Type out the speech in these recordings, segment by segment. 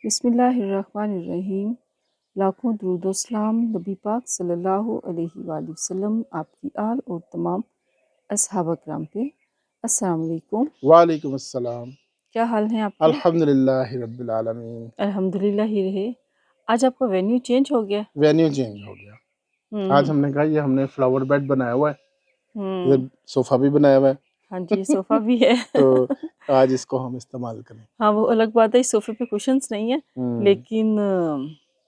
बिस्मिल्लाहिर्रहमानिर्रहीम। लाखों दुरूद सलाम नबी पाक सल्लल्लाहु अलैहि वसल्लम, आपकी आल और तमाम असहाब किराम पे। अस्सलाम वालेकुम। वालेकुम अस्सलाम। क्या हाल हैं आपके? अल्हम्दुलिल्लाहि रब्बिल आलमीन। अल्हम्दुलिल्लाह ही रहे। आज आपका वेन्यू चेंज हो गया? वेन्यू चेंज हो गया। आज हम्म हमने कहा ये हमने फ्लावर बेड बनाया हुआ है, हम्म इधर सोफा भी बनाया हुआ है हाँ जी, सोफ़ा भी है। तो आज इसको हम इस्तेमाल करें। हाँ, वो अलग बात है, इस सोफ़े पे कुशन्स नहीं है, लेकिन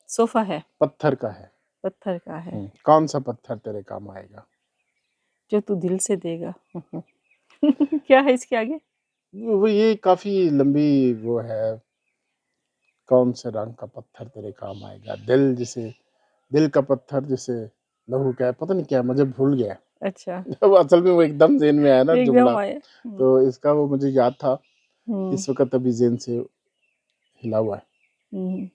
सोफ़ा है, पत्थर का है। पत्थर का है। कौन सा पत्थर तेरे काम आएगा? जो तू दिल से देगा। क्या है इसके आगे? वो ये काफी लंबी वो है, कौन से रंग का पत्थर तेरे काम आएगा? दिल जिसे, दिल का पत्थर जिसे लहू क्या है, पता नहीं क्या है, मुझे भूल गया। अच्छा, अब असल में वो एकदम ज़हन में आया ना जुमला, एकदम आया। तो इसका वो मुझे याद था, हम्म इस वक्त अभी ज़हन से हिला हुआ है। हम्म।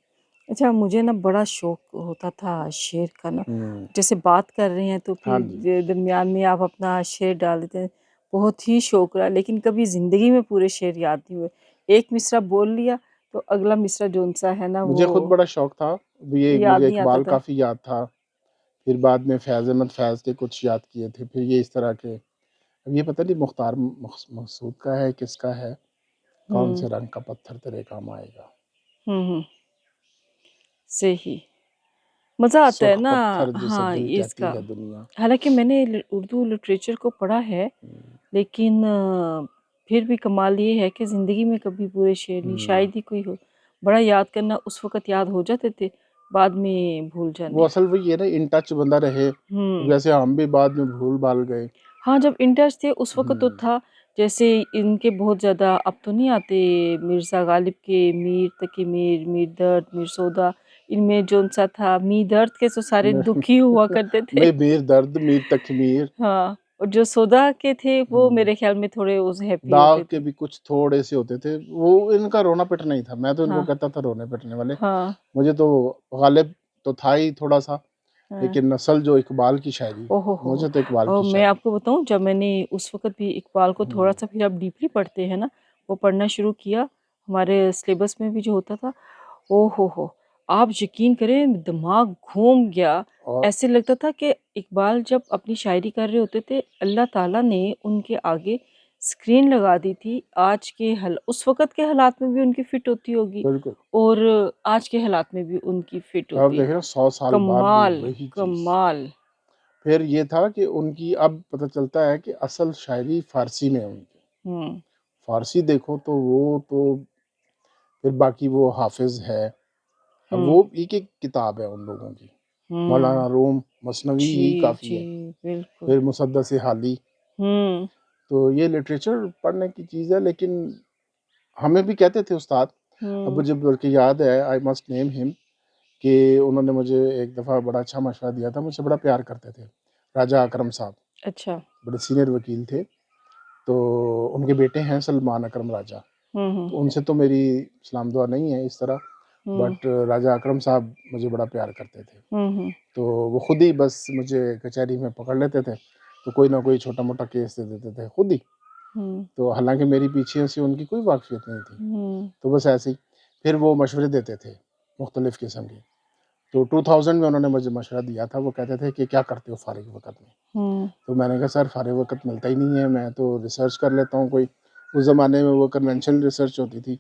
अच्छा, मुझे ना बड़ा शौक होता था शेर का ना। हम्म, जैसे बात कर रहे हैं तो हाँ फिर जी। दरमियान में आप अपना शेर डाल देते हैं। बहुत ही शौक रहा, लेकिन कभी ज़िंदगी में पूरे शेर याद नहीं हुए। एक मिसरा बोल लिया तो अगला मिसरा जोन सा है ना, मुझे वो खुद बड़ा शौक था, ये याद मुझे नहीं आता इकबाल था। काफ़ी याद था, फिर बाद में फैज़ अहमद फैज़ के कुछ याद किए थे, फिर ये इस तरह के। अब ये पता नहीं मुख्तार मकसूद का है, किसका है, कौन हम्म से रंग का पत्थर तेरे काम आएगा? हम्म। सही मज़ा आता है सुर्ख ना। पत्थर जिसे हाँ, दिल ये कहती इसका है दुनिया। हालांकि मैंने उर्दू लिटरेचर को पढ़ा है, लेकिन फिर भी कमाल ये है कि ज़िंदगी में कभी पूरे शेर नहीं, शायद ही कोई हो। बड़ा याद करना, उस वक़्त याद हो जाते थे, बाद में भूल वो जाने। असल वही है ना, इन टच बंदा रहे, हुँ। वैसे हम भी बाद में भूल भाल गए। हाँ, जब इंटर्स थे उस वक़्त तो था। जैसे इनके बहुत ज़्यादा अब तो नहीं आते, मिर्ज़ा गालिब के मीर तकी मीर, मीर दर्द, मीर सौदा, इनमें जौन-सा था मीर दर्द के तो सारे दुखी हुआ करते थे। मैं मीर दर्द मीर तकमीर। हाँ, और जो सौदा के थे वो मेरे ख़्याल में थोड़े उस हैप्पी दाग होते के थे। भी कुछ थोड़े से होते थे, वो इनका रोना पिटना ही था, मैं तो इनको हाँ, कहता था रोने पिटने वाले। हाँ, मुझे तो गालिब तो था ही थोड़ा सा, हाँ। लेकिन नस्ल जो इकबाल की शायरी, ओहो हो! मुझे तो इकबाल और की मैं शायरी। आपको बताऊँ, जब मैंने उस वक़्त भी इकबाल को थोड़ा-सा, फिर आप डीपली पढ़ते हैं ना, वो पढ़ना शुरू किया, हमारे सिलेबस में भी जो होता था, ओहो हो! आप यकीन करें, दिमाग घूम गया। और ऐसे लगता था कि इकबाल जब अपनी शायरी कर रहे होते थे, अल्लाह ताला ने उनके आगे स्क्रीन लगा दी थी। आज के हल उस वक़्त के हालात में भी उनकी फिट होती होगी, बिल्कुल, और आज के हालात में भी उनकी फिट आप होती है। देख रहे हो 100 साल बाद भी कमाल, वही चीज़। कमाल। फिर ये था कि उनकी अब पता चलता है कि असल शायरी फ़ारसी में है उनकी। हुँ, फ़ारसी देखो तो वो तो, फिर बाकी वो हाफ़िज़ है, अब हुँ, वो एक-एक किताब है उन लोगों की। मौलाना हुँ। रूम, मसनवी ही जी, काफ़ी जी, है, बिल्कुल। फिर मुसद्दस-ए-हाली। हुँ, तो ये लिटरेचर पढ़ने की चीज़ है, लेकिन हमें भी कहते थे उस्ताद, अब हुँ। मुझे बल्कि याद है, आई मस्ट नेम हिम, कि उन्होंने मुझे एक दफ़ा बड़ा अच्छा मशवरा दिया था, मुझसे बड़ा प्यार करते थे। राजा अकरम साहब, अच्छा। बड़े सीनियर वकील थे, तो उनके बेटे हैं सलमान अकरम राजा। हुँ, हुँ, तो उनसे तो मेरी सलाम दुआ नहीं है इस तरह, हुँ, बट राजा अकरम साहब मुझे बड़ा प्यार करते थे। हुँ, हुँ, तो वो खुद ही बस मुझे कचहरी में पकड़ लेते थे, तो कोई ना कोई छोटा-मोटा केस दे देते थे खुद ही। हुँ, तो हालाँकि मेरी पीछे से उनकी कोई वाक़फ़ियत नहीं थी। हुँ, तो बस ऐसे ही, फिर वो मशवरे देते थे मुख्तलिफ़ किस्म के। तो 2000 में उन्होंने मुझे मशवरा दिया था, वो कहते थे कि क्या करते हो फ़ारिग वक़्त में? हुँ, तो मैंने कहा सर फ़ारिग वक़्त मिलता ही नहीं है, मैं तो रिसर्च कर लेता हूँ कोई। उस ज़माने में वो कन्वेंशनल रिसर्च होती थी,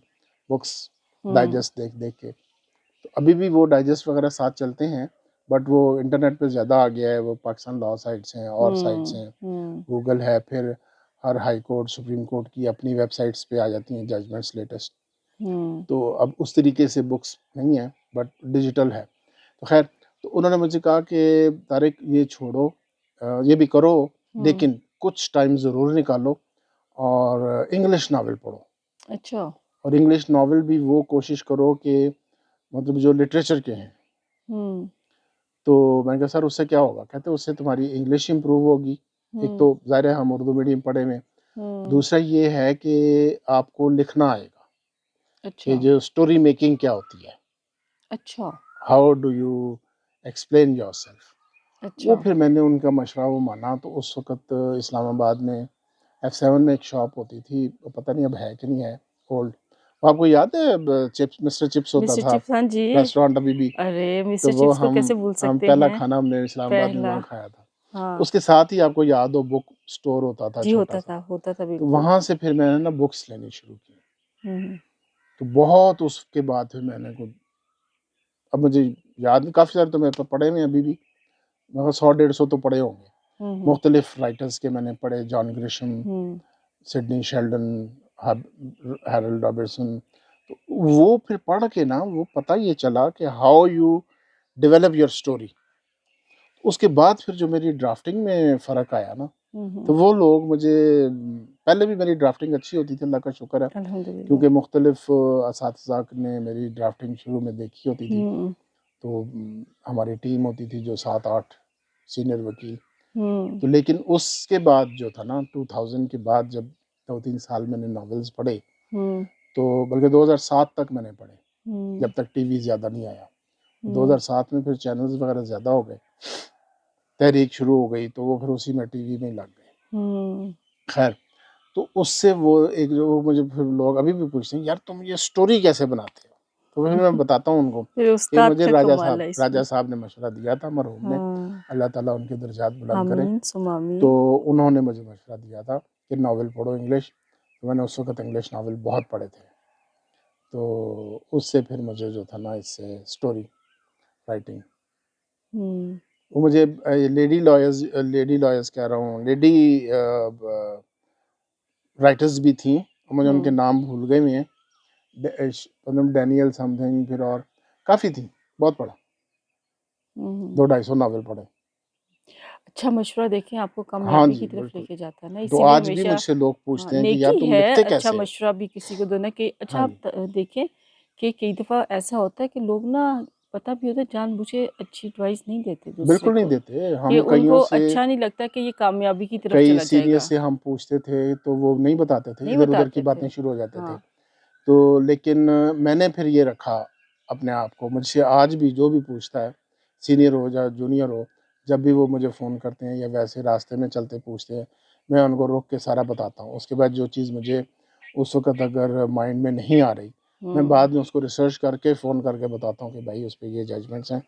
बुक्स हुँ, डाइजेस्ट देख-देख के। तो अभी भी वो डाइजेस्ट वग़ैरह साथ चलते हैं, बट वो इंटरनेट पे ज़्यादा आ गया है, वो पाकिस्तान लॉ साइट्स हैं और साइट्स हुँ, हैं, हुँ, गूगल है, फिर हर हाई कोर्ट, सुप्रीम कोर्ट की अपनी वेबसाइट्स पे आ जाती हैं जजमेंट्स लेटेस्ट। हुँ, तो अब उस तरीके से बुक्स नहीं है, बट डिजिटल है। तो ख़ैर, तो उन्होंने मुझे कहा कि तारिक ये छोड़ो, ये भी करो, हुँ। लेकिन कुछ टाइम ज़रूर निकालो और इंग्लिश नावल पढ़ो। अच्छा। और इंग्लिश नावल भी वो कोशिश करो कि मतलब जो लिटरेचर के हैं। हुँ, तो मैंने कहा सर उससे क्या होगा? कहते उससे तुम्हारी इंग्लिश इम्प्रूव होगी। एक हुँ, तो ज़ाहिर है हम उर्दू मीडियम पढ़े हुए हैं। हुँ। दूसरा ये है कि आपको लिखना आएगा, कि अच्छा, जो स्टोरी मेकिंग क्या होती है, अच्छा, how do you explain yourself. वो अच्छा। फिर मैंने उनका मशवरा वो माना, तो उस वक़्त इस्लामाबाद में F7 में एक शॉप होती थी, वो पता नहीं अब है कि नहीं है, ओल्ड, आपको याद है चिप्स, मिस्टर चिप्स होता मिस्टर था चिप्स, हाँ जी। रेस्टोरेंट अभी भी, अरे! तो मिस्टर वो चिप्स को कैसे भूल हम सकते पहला हैं? खाना हमने इस्लामाबाद में पहला, वहाँ खाया था। हाँ। उसके साथ ही आपको याद हो बुक स्टोर होता था जी, छोटा-सा, होता था तो बिल्कुल। वहाँ से फिर मैंने ना बुक्स लेनी शुरू की। हुँ, तो बहुत उसके बाद फिर मैंने को अब मुझे याद नहीं, काफ़ी सारे तो मेरे पास पढ़े हुए हैं अभी भी, मगर 100 डेढ़ 100 तो पढ़े होंगे। हुँ, हुँ, मुख्तलिफ राइटर्स के मैंने पढ़े, जॉन ग्रिशम, हुँ, सिडनी शेल्डन, हब हैरोल्ड रॉबर्टसन। तो वो फिर पढ़ के ना वो पता ये चला कि how you develop your story. उसके बाद फिर जो मेरी ड्राफ्टिंग में फ़र्क आया ना, हुँ, तो हुँ। वो लोग मुझे पहले भी मेरी ड्राफ्टिंग अच्छी होती थी, अल्लाह का शुक्र है, अल्हम्दुलिल्लाह। क्योंकि मुख्तलिफ असातिज़ा ने मेरी ड्राफ्टिंग शुरू में देखी होती थी। हुँ, तो हमारी टीम होती थी जो 7-8 सीनियर वकील। हुँ, तो लेकिन उसके बाद जो था ना 2000 के बाद जब 2-3 साल मैंने नॉवेल्स पढ़े, हुँ, तो बल्कि 2007 तक मैंने पढ़े, हुँ, जब तक टीवी ज़्यादा नहीं आया। हुँ, 2007 में फिर चैनल्स वगैरह ज़्यादा हो गए, तहरीक शुरू हो गई, तो वो फिर उसी में टीवी में ही लग गए। हुँ। खैर, तो उससे वो एक जो मुझे फिर लोग अभी भी पूछते हैं, यार तुम ये स्टोरी कैसे बनाते हो? तो फिर मैं बताता हूँ उनको फिर कि उस्ताद मुझे का कमाल है राजा इसमें। साहब ने मशवरा दिया था मरहूम ने, हाँ, अल्लाह ताला उनके दर्जात बुलंद करे। आमीन सुम्मा तो आमीन। उन्होंने मुझे मशवरा दिया था कि नावल पढ़ो इंग्लिश, तो मैंने उस वक़्त इंग्लिश नावल बहुत पढ़े थे। तो उससे फिर मुझे जो था ना इससे स्टोरी राइटिंग, हुँ, वो मुझे लेडी लॉयर्स कह रहा हूँ, लेडी ब राइटर्स भी थीं, मुझे उनके हुँ, नाम भूल गए हुए हैं। मतलब डैनियल समथिंग, फिर और काफ़ी थी, बहुत पढ़ा, हुँ। 2 250 नावल पढ़े। अच्छा मशवरा देखें आपको हाँ कामयाबी जी, की तरफ बिल्कुल। लेके जाता है ना, तो इसीलिए आज भी हमेशा मुझसे लोग हाँ, पूछते हैं कि यार नेकी तुम है लिखते अच्छा कैसे हो? मशवरा भी किसी को देना कि अच्छा हाँ आप जी, देखें कि कई दफ़ा ऐसा होता है कि लोग ना पता भी होता है जानबूझे अच्छी एडवाइस नहीं देते दूसरे बिल्कुल नहीं को, देते। कि हम उनको अच्छा नहीं लगता कि ये कामयाबी की तरफ कई चला सीनियर जाएगा, से हम पूछते थे, तो वो नहीं बताते थे, नहीं इधर-उधर की बताते थे। बातें शुरू हो जाते थे। हाँ, तो लेकिन मैंने फिर ये रखा अपने आप को, मुझसे आज भी जो भी पूछता है, सीनियर हो या जूनियर हो, जब भी वो मुझे फ़ोन करते हैं या वैसे रास्ते में चलते पूछते हैं, मैं उनको रोक के सारा बताता हूँ। उसके बाद जो चीज़ मुझे उस वक़्त अगर माइंड में नहीं आ रही, मैं हुँ, बाद में उसको रिसर्च करके फ़ोन करके बताता हूँ कि भाई उस पे ये जजमेंट्स हैं,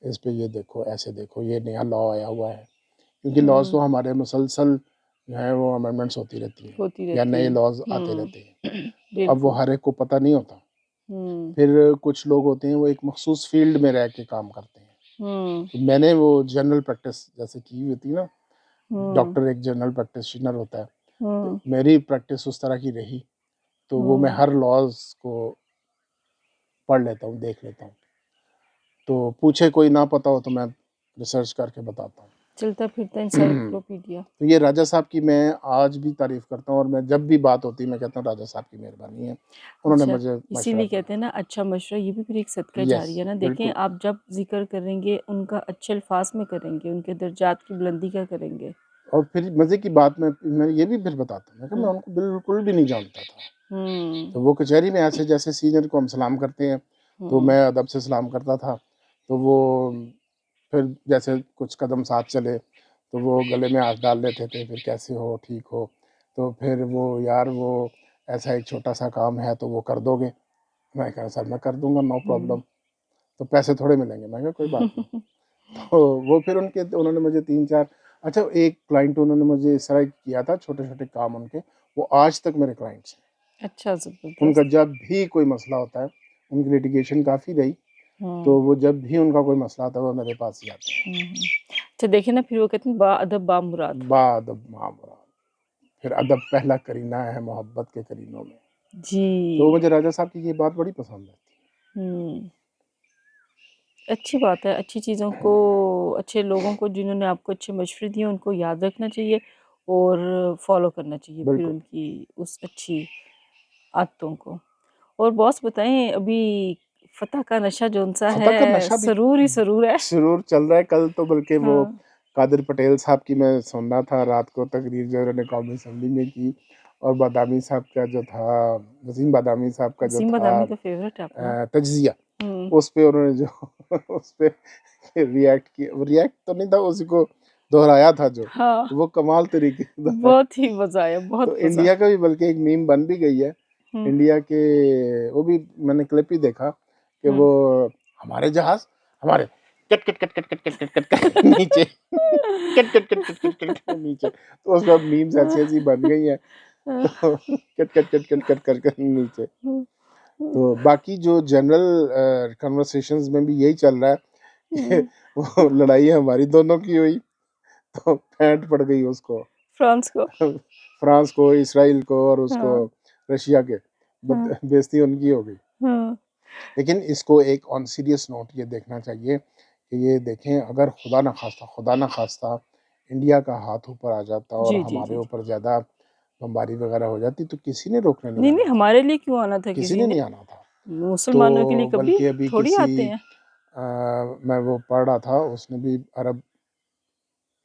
इस पे ये देखो, ऐसे देखो, ये नया लॉ आया हुआ है। क्योंकि लॉज़ तो हुँ, हमारे मुसलसल जो है वो अमेंडमेंट्स होती रहती हैं होती या रहती नए है। लॉज़ आते हुँ, रहते हैं। तो अब वो बिल्कुल। हर एक को पता नहीं होता। हुँ, फिर कुछ लोग होते हैं वो एक मखसूस फ़ील्ड में रह के काम करते हैं। हुँ, तो मैंने वो जनरल प्रैक्टिस जैसे की हुई थी ना, हुँ, डॉक्टर एक जनरल प्रैक्टिशनर होता है, तो हुँ, मेरी प्रैक्टिस उस तरह की रही, तो वो मैं हुँ। हर लॉज़ को पढ़ लेता हूँ, देख लेता हूँ। तो पूछे कोई ना पता हो तो मैं रिसर्च करके बताता हूँ। चलता फिरता एनसाइक्लोपीडिया। तो ये राजा साहब की मैं आज भी तारीफ़ करता हूँ, और मैं जब भी बात होती है मैं कहता हूँ राजा साहब की मेहरबानी है, उन्होंने अच्छा, मुझे मशवरा इसीलिए कहते दिया। हैं ना अच्छा मशवरा ये भी फिर एक सदका यस, जारिया है ना। देखें बिल्कुल। आप जब ज़िक्र करेंगे उनका अच्छे अल्फाज में करेंगे, उनके दर्जात की बुलंदी का करेंगे। और फिर मज़े की बात मैं ये भी फिर बताता हूँ, मैं कहा मैं हुँ, उनको बिल्कुल भी नहीं जानता था। हुँ, तो वो कचहरी में ऐसे जैसे सीनियर को हम सलाम करते हैं, तो हुँ, मैं अदब से सलाम करता था। तो वो फिर जैसे कुछ कदम साथ चले, तो वो गले में हाथ डाल लेते थे, फिर कैसे हो, ठीक हो? तो फिर वो यार वो ऐसा एक छोटा-सा काम है तो वो कर दोगे? मैं कहा सर मैं कर दूँगा, नो हुँ। प्रॉब्लम। तो पैसे थोड़े मिलेंगे? मैं कहा कोई बात नहीं। तो वो फिर उन्होंने मुझे 3-4, अच्छा एक क्लाइंट उन्होंने मुझे इस तरह किया था, छोटे-छोटे काम उनके, वो आज तक मेरे क्लाइंट्स हैं। अच्छा उनका ज़बरदस्त। जब भी कोई मसला होता है, उनकी लिटिगेशन काफ़ी रही, हुँ, तो वो जब भी उनका कोई मसला आता है, वो मेरे पास ही आते हैं। हुँ, हुँ। अच्छा देखिए ना फिर वो कहते हैं बाअदब बामुराद। बाअदब मामूरात, फिर अदब पहला करीना है मोहब्बत के करीनों में। तो जी। मुझे राजा साहब की ये बात बड़ी पसंद आती हुँ। अच्छी बात है, अच्छी चीज़ों को अच्छे लोगों को जिन्होंने आपको अच्छे मशवरे दिए उनको याद रखना चाहिए और फ़ॉलो करना चाहिए है। फिर बिल्कुल। उनकी उस अच्छी आदतों को। और बॉस बताएँ अभी फ़तह का नशा जौन-सा फ़तह का है, नशा भी सरूर ही सरूर है। ज़रूर चल रहा है। कल तो बल्कि वो हाँ, कादिर पटेल साहब की मैं सुन रहा था रात को, तकरीर जो उन्होंने कौमी असम्बली में की, और बादामी साहब का जो था, वसीम बादामी साहब का जो वसीम था बदामी तो फ़ेवरेट है अपना। तज्ज़िया, हुँ, उस पे उन्होंने जो उस पे रिएक्ट किया, वो रिएक्ट तो नहीं था, उसी को दोहराया था जो, हाँ, वो कमाल तरीके से दोहराया। बहुत ही मज़ा आया, बहुत तो मज़ा। इंडिया का भी बल्कि एक मीम बन भी गई है इंडिया के, वो भी मैंने क्लिप ही देखा कि वो हमारे जहाज हमारे कट कट कट कट कट कट कट कट कट नीचे कट कट कट कट कट कट नीचे, तो उस वक्त मीम्स ऐसी ऐसी बन गई हैं, तो कट कट कट कट कट कट कट नीचे। तो बाकी जो जनरल कन्वर्सेशंस में भी यही चल रहा है कि वो लड़ाई हमारी दोनों की हुई तो पैंट पड़ गई उसको, फ्रांस को, फ्रांस को, इसराइल को, और उसको हाँ, रशिया के, बेइज्जती उनकी हो गई। हाँ, लेकिन इसको एक ऑन सीरियस नोट ये देखना चाहिए कि ये देखें, अगर खुदा ना खास्ता इंडिया का हाथ ऊपर आ जाता और जी, जी, हमारे जी, जी। ऊपर ज़्यादा बमबारी वगैरह हो जाती तो किसी ने रोकने नहीं नहीं, नहीं, आना था, हमारे लिए क्यों आना था किसी किसी ने ने? नहीं आना था। मुसलमानों के लिए तो कभी बल्कि अभी थोड़ी किसी आते हैं। मैं वो पढ़ रहा था, उसने भी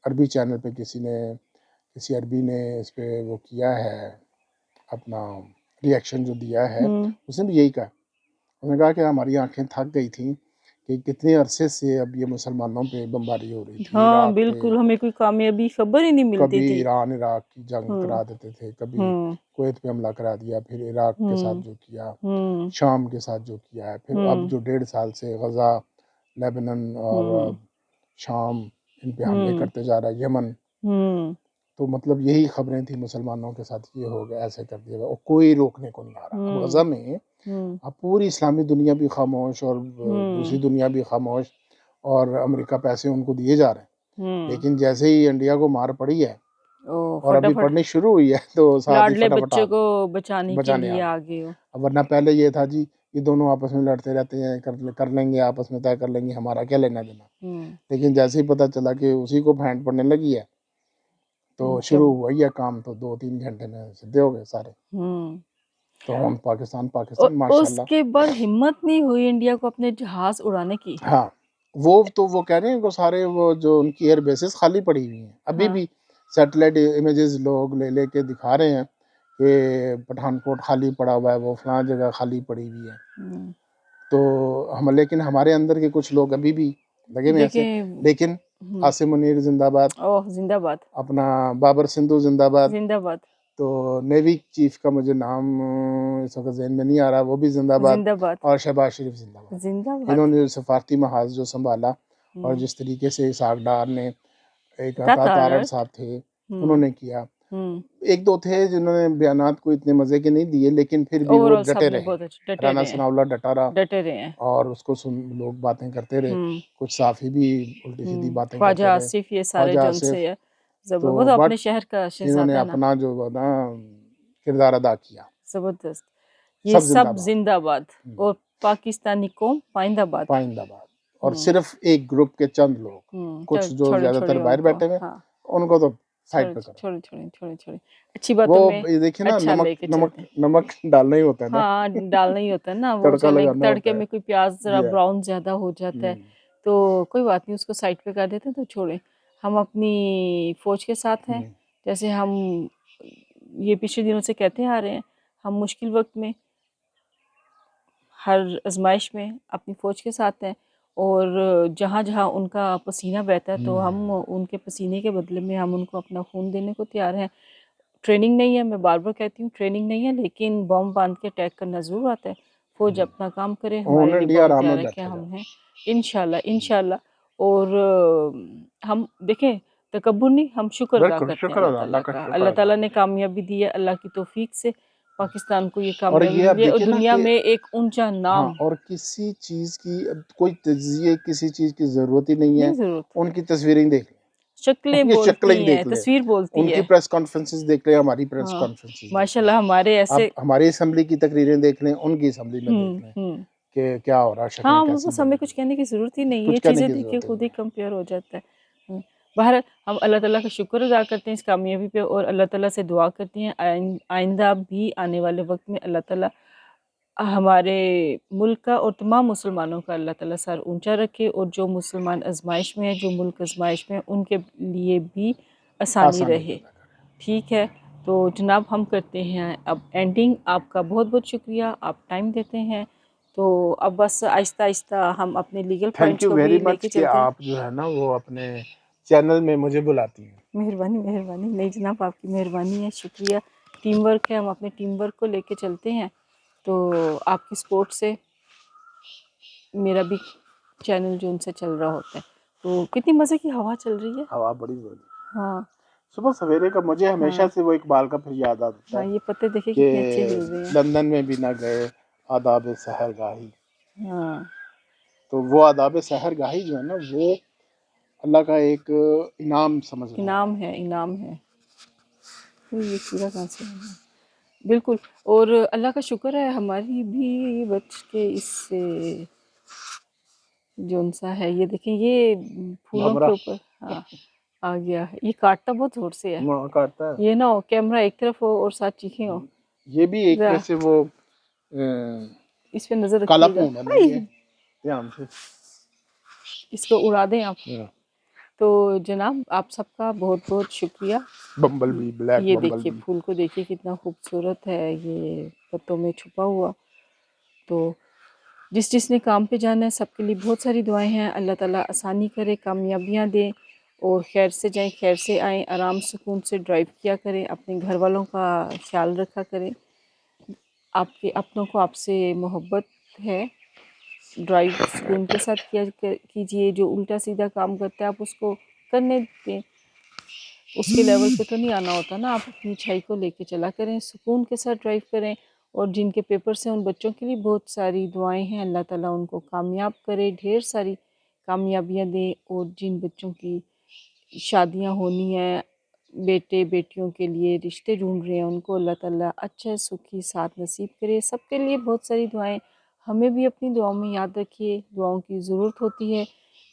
अरबी चैनल पे किसी अरबी ने इस पे वो किया है, अपना रिएक्शन जो दिया है, उसने भी यही कहा। उसने कहा कि हमारी आंखें थक गई थी कि कितने अरसे से अब ये मुसलमानों पे बमबारी हो रही थी, हाँ, इराक पे, बिल्कुल, हमें कोई कामयाबी खबर ही नहीं मिलती कभी थी। ईरान इराक की जंग हुँ, करा देते थे, कभी हुँ, कुवैत पे हमला करा दिया, फिर इराक के साथ हुँ, जो किया, हुँ, शाम के साथ जो किया है, फिर अब हुँ, जो 1.5 साल से गज़ा, लेबनान और हुँ, शाम इन पे हमले हुँ, करते जा रहा है, यमन। हुँ, तो मतलब यही खबरें थी, मुसलमानों के साथ ये हो गया, ऐसे कर दिया, और कोई रोकने को नहीं आ रहा। अब हुँ, गज़ा में हुँ, अब पूरी इस्लामी दुनिया भी खामोश और दूसरी हुँ, दुनिया भी खामोश, और अमेरिका पैसे उनको दिए जा रहे हैं। हुँ। लेकिन जैसे ही इंडिया को मार पड़ी है ओह! और अभी फटाफट पड़नी शुरू हुई है तो साथ ही लाडले फटाफट आ बच्चे गए, को बचाने के बचाने आ लिए गए। आ गए हो। अब वरना पहले ये था जी, ये दोनों आपस में लड़ते रहते हैं, कर लेंगे आपस में, तय कर लेंगे, हमारा क्या लेना देना। हुँ, लेकिन जैसे ही पता चला कि उसी को भेंट पड़ने लगी है, तो शुरू जब हुआ ही है काम, तो 2-3 घंटे में सिद्धे हो गए सारे। हुँ। तो हम पाकिस्तान उ पाकिस्तान माशाल्लाह। उसके बाद हिम्मत नहीं हुई इंडिया को अपने जहाज़ उड़ाने की। हाँ, वो कह रहे हैं वो सारे, वो जो उनकी एयर बेसेस खाली पड़ी हुई हैं। अभी हाँ, भी सैटेलाइट इमेजेस लोग ले के दिखा रहे हैं कि पठानकोट खाली पड़ा हुआ है, वो फलां जगह खाली पड़ी हुई है। हुँ। तो हम, लेकिन हमारे अंदर के कुछ लोग अभी भी लगे हुए हैं ऐसे। देखिए लेकिन हुँ, आसिम मुनीर ज़िंदाबाद, ओह! ज़िंदाबाद, अपना बाबर सिंधु ज़िंदाबाद। ज़िंदाबाद, तो नेवी चीफ का मुझे नाम इस वक़्त ज़हन में नहीं आ रहा, वो भी ज़िंदाबाद, ज़िंदाबाद, और शहबाज शरीफ ज़िंदाबाद। ज़िंदाबाद। इन्होंने सफ़ारती महाज़ जो सँभाला, और हुँ। जिस तरीके से इसहाक डार ने, एक अता तारड़ दैट साहब थे, हुँ, उन्होंने किया। हुँ। 1-2 थे जिन्होंने बयानात कोई इतने मज़े के नहीं दिए, लेकिन फिर भी वो ओवरऑल डटे सबने रहे। बहुत अच्छे डटे राना रहे हैं, सनाउल्लाह डटा रहा, डटे रहे हैं। और उसको सुन लोग बातें करते रहे। हुँ, कुछ साफ़ी भी उल्टी-सीधी हुँ। बातें करते ख्वाजा रहे। आसिफ ये सारे ख्वाजा जो आसिफ, उनसे वो तो तो बट अपने शहर का इन्होंने शहज़ादा है ना, अपना जो वो ना किरदार अदा किया। ज़बरदस्त। ये सब सब ज़िंदाबाद। ज़िंदाबाद हुँ, और पाकिस्तानी कौम पाइंदाबाद। पाइंदाबाद। और हुँ, सिर्फ़ एक ग्रुप के चंद लोग, हुँ। कुछ चल जो छोड़े-छोड़े ज़्यादातर बाहर उनको, बैठे हुए हैं, हाँ। उनको तो साइड छोड़े, पे करो। छोड़े, छोड़े, छोड़े, छोड़े। अच्छी वो बातों में ये देखिए ना, अच्छा लेके चलते हैं। नमक डालना ही होता है ना। हाँ, डालना ही होता है ना, वो तड़का चलें लगाना तड़के होता है। में कोई प्याज़ ज़रा जी हाँ। ब्राउन ज़्यादा हो जाता है, हुँ, तो कोई बात नहीं उसको साइड पे कर देते हैं तो छोड़ें। हम अपनी फ़ौज के साथ हैं, हुँ, जैसे हम ये पिछले दिनों से कहते आ रहे हैं, हम मुश्किल वक़्त में, हर आज़माइश में अपनी फ़ौज के साथ हैं और जहाँ-जहाँ उनका पसीना बहता है तो हम हुँ, उनके पसीने के बदले में हम उनको अपना खून देने को तैयार हैं। ट्रेनिंग नहीं है, मैं बार-बार कहती हूँ ट्रेनिंग नहीं है, लेकिन बम बाँध के अटैक करना ज़रूर आता है। फ़ौज हुँ। अपना काम करे, हमारे ऑन लिए इंडिया बम आराम तैयार में रखे बैठा हम जाए। हैं। इंशाल्लाह, हुँ, इंशाल्लाह और हम देखें तकब्बुर नहीं, हम शुक्र अदा बिल्कुल, करते हैं शुक्र अल्लाह अदा, ताला अल्लाह का का। शुक्र अल्लाह अदा ताला ने करें। कामयाबी दी है, अल्लाह की तौफ़ीक से पाकिस्तान को ये और कामयाबी ये आप मिली है और देखिए ना दुनिया कि, में एक ऊँचा हाँ, नाम और किसी चीज़ की अब कोई तज्ज़िये, किसी चीज़ की ज़रूरत ही नहीं नहीं है। ज़रूरत। उनकी तस्वीरें ही देख लें, शक्लें उनकी शक्लें ही बोलती हैं, देख लें। तस्वीर बोलती उनकी है। प्रेस कॉन्फ्रेंसेज़ देख लें, हमारी प्रेस हाँ, कॉन्फ्रेंसेज़ देख लें। माशाल्लाह हमारे आप ऐसे हमारी असेंबली की तकरीरें देख लें, उनकी असेंबली में देख हुँ, लें हुँ। कि क्या हो रहा है, शक्लें हाँ, वो कैसी बस हमें बनी कुछ हुई हैं। कहने की ज़रूरत ही नहीं है, कुछ ये कहने चीज़ें की देख के ज़रूरत ही खुद नहीं ही है। कंपेयर हो जाता है। बहरहाल हम अल्लाह ताला का शुक्र अदा करते हैं इस कामयाबी पे और अल्लाह ताला से दुआ करते हैं आइंदा भी आने वाले वक़्त में अल्लाह ताला हमारे मुल्क का और तमाम मुसलमानों का अल्लाह ताला सर ऊँचा रखे और जो मुसलमान आज़माइश में हैं, जो मुल्क आज़माइश में हैं, उनके लिए भी आसानी आसानी रहे। पैदा करें। ठीक है, तो जनाब हम करते हैं अब एंडिंग। आपका बहुत-बहुत शुक्रिया, आप टाइम देते हैं। तो अब बस आहिस्ता-आहिस्ता हम अपने लीगल थैंक पॉइंट्स यू को वेरी भी मच लेके कि चलते हैं। आप जो है ना वो अपने चैनल में मुझे बुलाती हैं। मेहरबानी, मेहरबानी। नहीं जनाब आपकी मेहरबानी है, शुक्रिया टीम वर्क है, हम अपने टीम वर्क को लेके चलते हैं तो आपकी सपोर्ट से मेरा भी चैनल जो उनसे चल रहा होता है। तो कितनी मज़े की हवा चल रही है। हवा बड़ी बड़ी। हाँ सुबह सवेरे का मुझे हमेशा हाँ से वो इकबाल का फिर याद आता हाँ, है ये पत्ते देखिए कि कितने अच्छे हिल रहे हैं। लंदन में भी ना गए आदाब सहरगाही। हाँ, तो वो आदाब सहरगाही जो है ना, वो अल्लाह का एक इनाम समझ रहे हैं। इनाम है, इनाम है। तो ये कीड़ा कहाँ से आया? बिल्कुल। और अल्लाह का शुक्र है हमारी भी बच के इससे जोन-सा है, ये देखिए ये फूलों भमरा के ऊपर हाँ, आ गया है। ये काटता बहुत ज़ोर से है। काटता है। ये ना हो कैमरा एक तरफ हो और साथ चीखें हो। ये भी एक ज़रा वैसे वो इस पे नज़र काला रखिएगा। पून है ना, ये आई! ध्यान से। इसको उड़ा दें आप। हाँ, तो जनाब आप सबका बहुत-बहुत शुक्रिया। बम्बल बी, ब्लैक ये बम्बल देखिए बी। फूल को देखिए कितना खूबसूरत है, ये पत्तों में छुपा हुआ। तो जिसने काम पे जाना है सबके लिए बहुत सारी दुआएं हैं। अल्लाह ताला आसानी करे, कामयाबियाँ दे और खैर से जाएं, खैर से आएँ, आराम सुकून से ड्राइव किया करें, अपने घर वालों का ख्याल रखा करें। आपके अपनों को आपसे मोहब्बत है, ड्राइव सुकून के साथ किया कीजिए। जो उल्टा सीधा काम करता है आप उसको करने दें, उसके लेवल पे तो नहीं आना होता ना। आप अपनी अच्छाई को लेके चला करें, सुकून के साथ ड्राइव करें। और जिनके पेपर्स हैं उन बच्चों के लिए बहुत सारी दुआएं हैं, अल्लाह ताला उनको कामयाब करे, ढेर सारी कामयाबियाँ दे। और जिन बच्चों की शादियां होनी हैं, बेटे बेटियों के लिए रिश्ते ढूंढ रहे हैं, उनको अल्लाह ताला अच्छा सुखी साथ नसीब करे। सबके लिए बहुत सारी दुआएं। हमें भी अपनी दुआओं में याद रखिए, दुआओं की ज़रूरत होती है।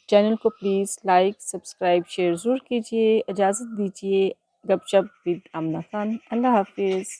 चैनल को प्लीज़ लाइक सब्सक्राइब शेयर ज़रूर कीजिए। इजाज़त दीजिए। गपशप विद आमना खान। अल्लाह हाफिज़।